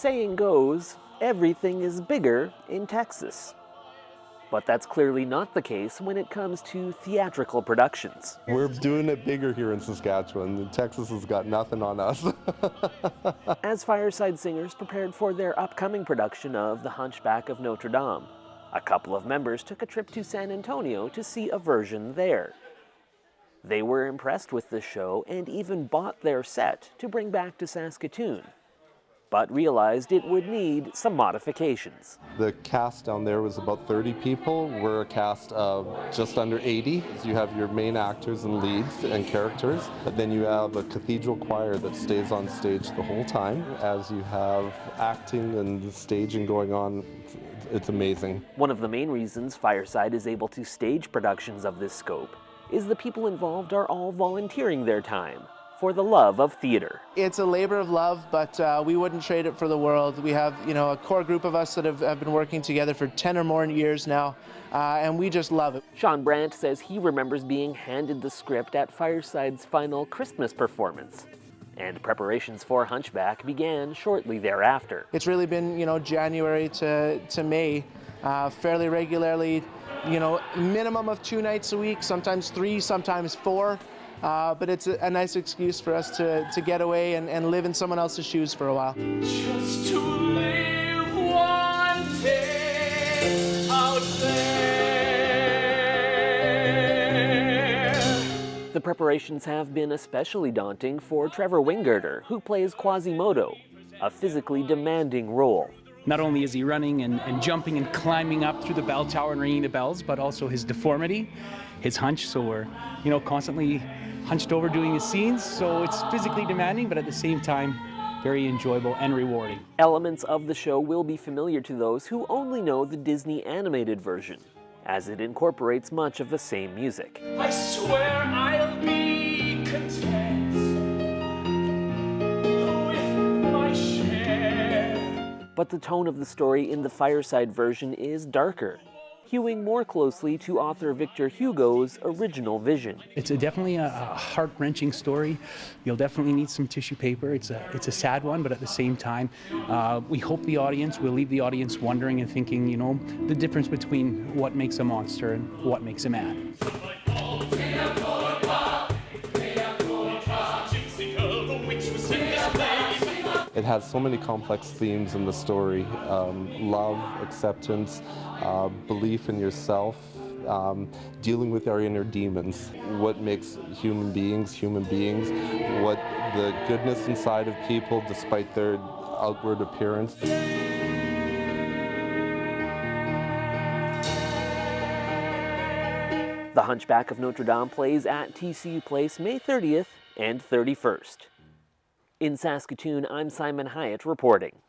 saying goes, everything is bigger in Texas. But that's clearly not the case when it comes to theatrical productions. We're doing it bigger here in Saskatchewan. Texas has got nothing on us. As Fireside Singers prepared for their upcoming production of The Hunchback of Notre Dame, a couple of members took a trip to San Antonio to see a version there. They were impressed with the show and even bought their set to bring back to Saskatoon, but realized it would need some modifications. The cast down there was about 30 people. We're a cast of just under 80. You have your main actors and leads and characters, but then you have a cathedral choir that stays on stage the whole time. As you have acting and staging going on, it's amazing. One of the main reasons Fireside is able to stage productions of this scope is the people involved are all volunteering their time for the love of theater. It's a labor of love, but we wouldn't trade it for the world. We have, a core group of us that have been working together for 10 or more years now, and we just love it. Sean Brandt says he remembers being handed the script at Fireside's final Christmas performance, and preparations for Hunchback began shortly thereafter. It's really been, January to May, fairly regularly, minimum of 2 nights a week, sometimes 3, sometimes 4. But it's a nice excuse for us to get away and live in someone else's shoes for a while. Just to live one day out there. The preparations have been especially daunting for Trevor Wingirter, who plays Quasimodo, a physically demanding role. Not only is he running and jumping and climbing up through the bell tower and ringing the bells, but also his deformity, his hunch. So we're, constantly hunched over doing the scenes. So it's physically demanding, but at the same time, very enjoyable and rewarding. Elements of the show will be familiar to those who only know the Disney animated version, as it incorporates much of the same music. I swear I'll be content with my share. But the tone of the story in the Fireside version is darker, hewing more closely to author Victor Hugo's original vision. It's definitely a heart-wrenching story. You'll definitely need some tissue paper. It's a sad one, but at the same time, we hope we'll leave the audience wondering and thinking, the difference between what makes a monster and what makes a man. It has so many complex themes in the story. Love, acceptance, belief in yourself, dealing with our inner demons. What makes human beings, what the goodness inside of people despite their outward appearance. The Hunchback of Notre Dame plays at TCU Place May 30th and 31st. In Saskatoon, I'm Simon Hiatt reporting.